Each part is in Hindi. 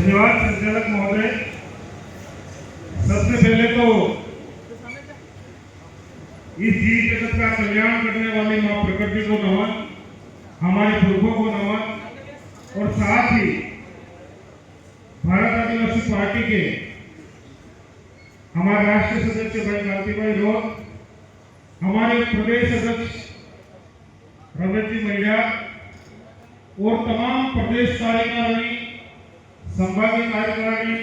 धन्यवाद संचालक महोदय। सबसे पहले तो इस जीव जगत का कल्याण करने वाली मां प्रकृति को नमन, हमारे पुरखों को नमन और साथ ही भारत आदिवासी पार्टी के हमारे राष्ट्रीय सदस्य भाई कांतिभाई रोड, हमारे प्रदेश अध्यक्ष रमेश जी महिला और तमाम प्रदेश कार्यकारिणी, संभागीय कार्यकारिणी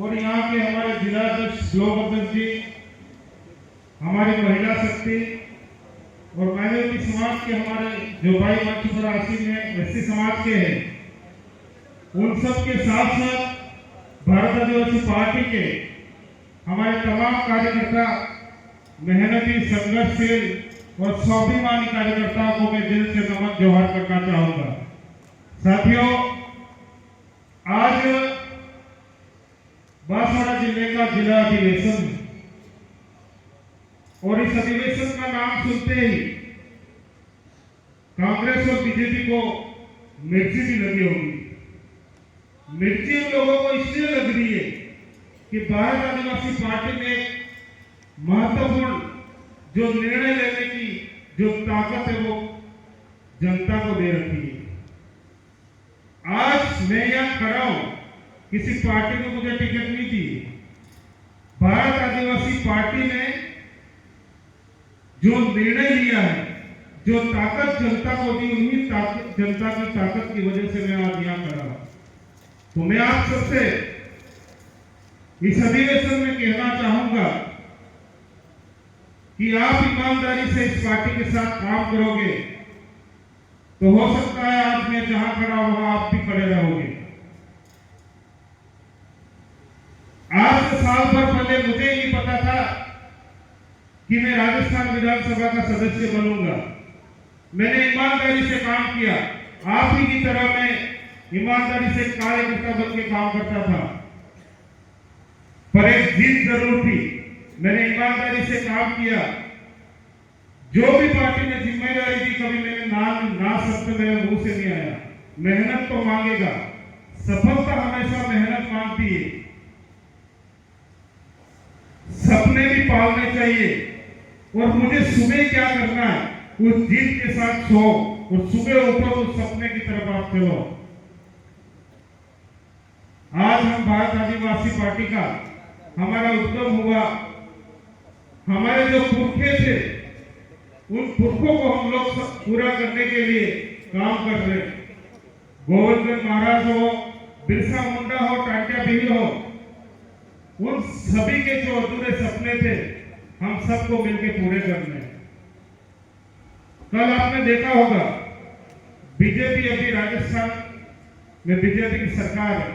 और यहाँ के हमारे जिला अध्यक्ष ब्लॉक अध्यक्ष जी, हमारी महिला शक्ति और माइनॉरिटी समाज के हमारे जो भाई मंच पर आसीन है एससी समाज के हैं, उन सब के साथ साथ भारत आदिवासी पार्टी के हमारे तमाम कार्यकर्ता, मेहनती, संघर्षशील और स्वाभिमानी कार्यकर्ताओं को मैं दिल से नमन जोहार करना चाहूंगा। साथियों, आज बांसवाड़ा जिले का जिला अधिवेशन है और इस अधिवेशन का नाम सुनते ही कांग्रेस और बीजेपी को मिर्ची भी लगी होगी। मिर्ची उन लोगों को इसलिए लग रही है कि भारत आदिवासी पार्टी ने महत्वपूर्ण जो निर्णय लेने की जो ताकत है वो जनता को दे रखी है। आज मैं यहां खड़ा हूं, किसी पार्टी ने मुझे टिकट नहीं दी। भारत आदिवासी पार्टी ने जो निर्णय लिया है, जो ताकत जनता को दी, उन्हीं जनता की ताकत की वजह से मैं आज यहां खड़ा हूं। तो मैं आप सबसे इस अधिवेशन में कहना चाहूंगा कि आप ईमानदारी से इस पार्टी के साथ काम करोगे तो हो सकता है आज मैं जहां खड़ा हूं आप भी खड़े रहोगे। आज से साल भर पहले मुझे नहीं पता था कि मैं राजस्थान विधानसभा का सदस्य बनूंगा। मैंने ईमानदारी से काम किया, आप ही की तरह मैं ईमानदारी से कार्यकर्ता बन के काम करता था, पर एक जीत जरूर थी। मैंने ईमानदारी से काम किया, जो भी पार्टी ने जिम्मेदारी दी कभी मैंने ना शब्द मेरे मुंह से नहीं आया। मेहनत तो मांगेगा, सफलता हमेशा मेहनत मांगती है। सपने भी पालने चाहिए और मुझे सुबह क्या करना है उस जीत के साथ सो और सुबह ऊपर उस सपने की तरफ आप चलो। आज हम भारत आदिवासी पार्टी का हमारा उद्यम हुआ, हमारे जो पुरखे थे उन पुरखों को हम लोग पूरा करने के लिए काम कर रहे हैं। गोवर्धन महाराज हो, बिरसा मुंडा हो, टांटिया भील हो, उन सभी के जो अधूरे सपने थे हम सबको मिलकर पूरे करने हैं। कल आपने देखा होगा बीजेपी, अभी राजस्थान में बीजेपी की सरकार है।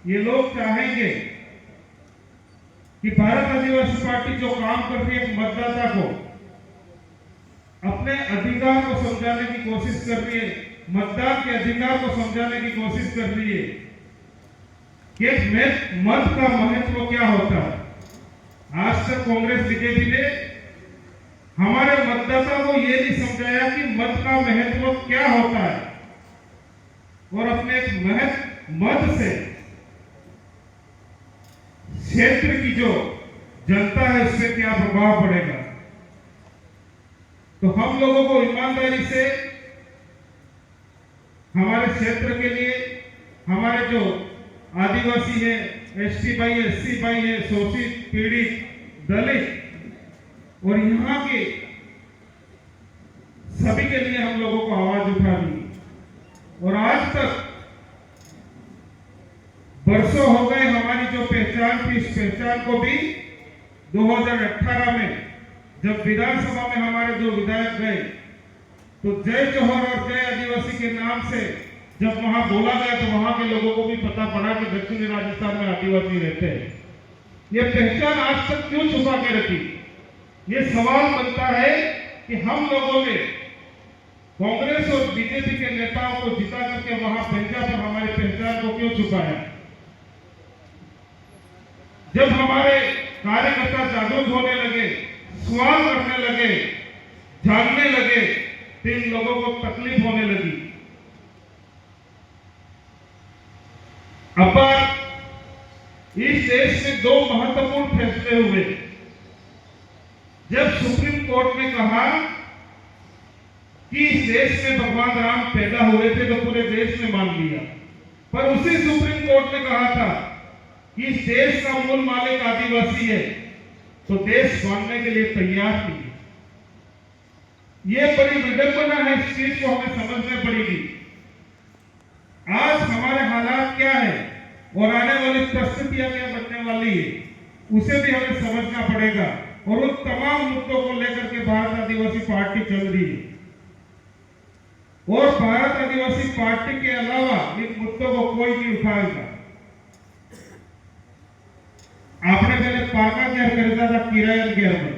ये लोग चाहेंगे कि भारत आदिवासी पार्टी जो काम कर रही है मतदाता को अपने अधिकार को समझाने की कोशिश कर रही है, मतदान के अधिकार को समझाने की कोशिश कर रही है कि मत का महत्व क्या होता है। आज तक कांग्रेस बीजेपी ने हमारे मतदाता को यह नहीं समझाया कि मत का महत्व क्या होता है और अपने मत से क्षेत्र की जो जनता है उससे क्या प्रभाव पड़ेगा। तो हम लोगों को ईमानदारी से हमारे क्षेत्र के लिए, हमारे जो आदिवासी है, एसटी भाई है, एससी भाई है, शोषित, पीड़ित, दलित और यहाँ के सभी के लिए हम लोगों को आवाज उठानी। और आज तक वर्षों हो गए, हमारी जो पहचान थी इस पहचान को भी 2018 में जब विधानसभा में हमारे जो विधायक गए तो जय जौहर और जय आदिवासी के नाम से जब वहां बोला गया तो वहां के लोगों को भी पता पड़ा कि दक्षिणी राजस्थान में आदिवासी रहते हैं। ये पहचान आज तक क्यों छुपा के रखी? ये सवाल बनता है कि हम लोगों ने कांग्रेस और बीजेपी के नेताओं को जिता करके वहां भेजा पर हमारी पहचान को क्यों छुपाया? जब हमारे कार्यकर्ता जागरूक होने लगे, सवाल करने लगे, जानने लगे, तो इन लोगों को तकलीफ होने लगी। अब इस देश में दो महत्वपूर्ण फैसले हुए। जब सुप्रीम कोर्ट ने कहा कि इस देश में भगवान राम पैदा हुए थे तो पूरे देश ने मान लिया, पर उसी सुप्रीम कोर्ट ने कहा था कि इस देश का मूल मालिक आदिवासी है, तो देश मानने के लिए तैयार नहीं है। ये बड़ी विडंबना है, इस चीज को हमें समझना पड़ेगी। आज हमारे हालात क्या है और आने वाली परिस्थितियां क्या बनने वाली है, उसे भी हमें समझना पड़ेगा। और उन तमाम मुद्दों को लेकर के भारत आदिवासी पार्टी चल रही है, और भारत आदिवासी पार्टी के अलावा इन मुद्दों को कोई नहीं उठाएगा। आपने पहले पाका घेर खरीदा था किराया घेर में,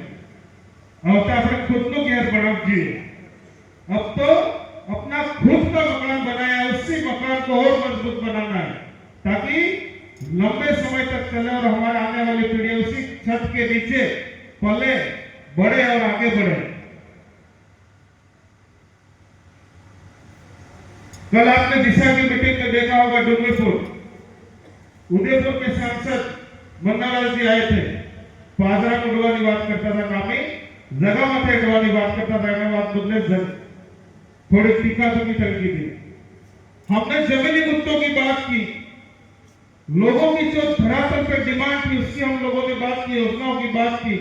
और तो आपने खुद को घेर बढ़ा दिए। अब तो अपना खुद का मकान बनाया, उसी मकान को और मजबूत बनाना है ताकि लंबे समय तक चले और हमारे आने वाली पीढ़ी उसी छत के नीचे पले बढ़े और आगे बढ़े। कल आपने दिशा की मीटिंग में देखा होगा, डूंगरपुर उदयपुर के सांसद मन्नालाल जी आए थे। पाजरा को डुवानी बात करता था, काफी जगह मत डुवानी बात करता था, मैं बात बदले थोड़ी तीखा की चलती थी। हमने जमीनी मुद्दों की बात की, लोगों की जो धरातल पर डिमांड थी उसकी हम लोगों ने बात की, योजनाओं की बात की,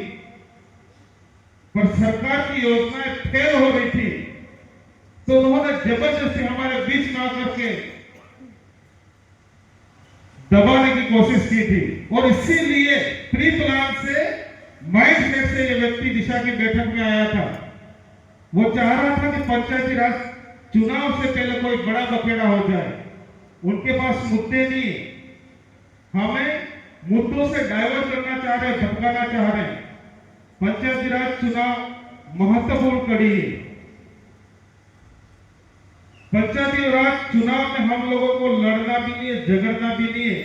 पर सरकार की योजनाएं फेल हो रही थी, तो उन्होंने जबरदस्ती हमारे बीच में आकर के दबाने की कोशिश की थी। और इसीलिए प्री प्लान से, माइंडसेट से ये व्यक्ति दिशा की बैठक में आया था। वो चाह रहा था कि पंचायती राज चुनाव से पहले कोई बड़ा बखेड़ा हो जाए। उनके पास मुद्दे नहीं, हमें मुद्दों से डाइवर्ट करना चाह रहे, भटकाना चाह रहे। पंचायती राज चुनाव महत्वपूर्ण कड़ी है। पंचायती राज चुनाव में हम लोगों को लड़ना भी नहीं है, झगड़ना भी नहीं है,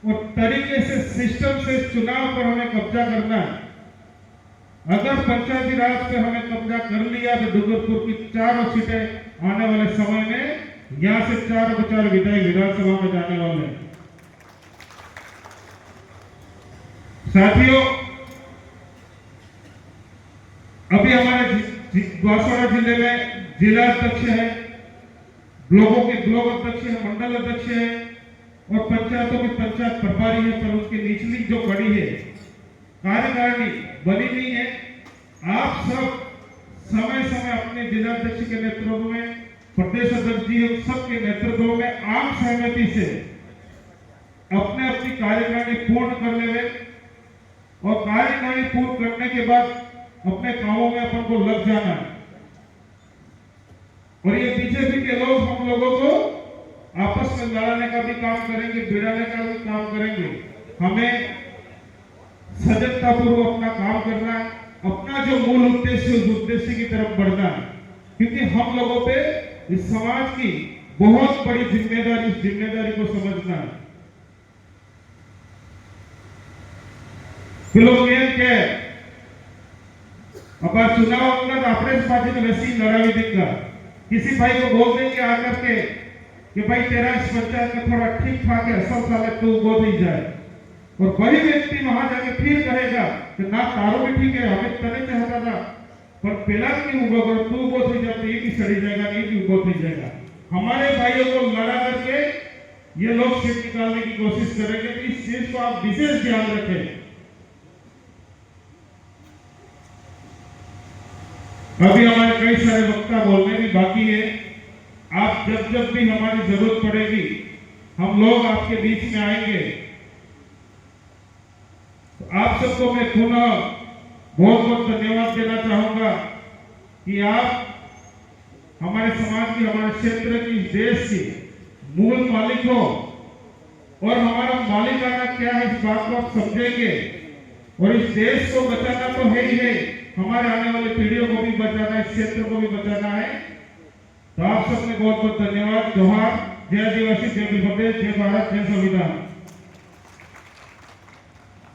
और तरीके से सिस्टम से चुनाव पर हमें कब्जा करना है। अगर पंचायती राज पे हमें कब्जा कर लिया तो डूंगरपुर की चारों सीटें आने वाले समय में यहां से 4 विधायक विधानसभा में जाने वाले हैं। साथियों, अभी हमारे बांसवाड़ा जिले में जिला अध्यक्ष है, ब्लॉकों के ब्लॉक अध्यक्ष है, मंडल अध्यक्ष है, और पंचायतों के पंचायत प्रभारी है, पर उसकी निचली जो कड़ी है कार्यकारिणी बनी नहीं है। आप सब समय समय अपने जिला अध्यक्ष के नेतृत्व में, प्रदेश अध्यक्ष जी सबके नेतृत्व में आम सहमति से अपने अपनी कार्यकारिणी पूर्ण कर ले, और कार्यकारिणी पूर्ण करने के बाद अपने कामों में अपन को लग जाना है। और ये बीजेपी के लोग हम लोगों को आपस में लड़ाने का भी काम करेंगे, भिड़ाने का भी काम करेंगे। हमें सजगता पूर्वक अपना काम करना है, अपना जो मूल उद्देश्य उस उद्देश्य की तरफ बढ़ना है, क्योंकि हम लोगों पे इस समाज की बहुत बड़ी जिम्मेदारी, इस जिम्मेदारी को समझना है। लोग के अब चुनाव होगा तो अपने पार्टी में वैसी लड़ाई देगा। किसी भाई को बोल देंगे आकर के कि भाई तेरा इस पंचायत में थोड़ा ठीक ठाक है, सब साल तू बोल ही जाए, और वही व्यक्ति वहां जाके फिर कहेगा कि ना तारो भी ठीक है, हमें तने चाहता था, पर पहला क्यों होगा, अगर तू बोल ही जाते ये भी सड़ी जाएगा, ये भी बोल ही जाएगा। हमारे भाइयों को लड़ा करके ये लोग सीट निकालने की कोशिश करेंगे, तो इस चीज को आप विशेष ध्यान रखें। अभी हमारे कई सारे वक्ता बोलने भी बाकी है। आप जब जब भी हमारी जरूरत पड़ेगी हम लोग आपके बीच में आएंगे। तो आप सबको मैं पुनः बहुत बहुत धन्यवाद देना चाहूंगा कि आप हमारे समाज की, हमारे क्षेत्र की, देश की मूल मालिक हो, और हमारा मालिकाना क्या है इस बात को आप समझेंगे। और इस देश को बचाना तो है ही है, हमारे आने वाली पीढ़ियों को भी बचाना है, इस क्षेत्र को भी बचाना है। तो आप सबने बहुत बहुत धन्यवाद। जोहार, जय आदिवासी, जय प्रदेश, जय भारत, जय संविधान।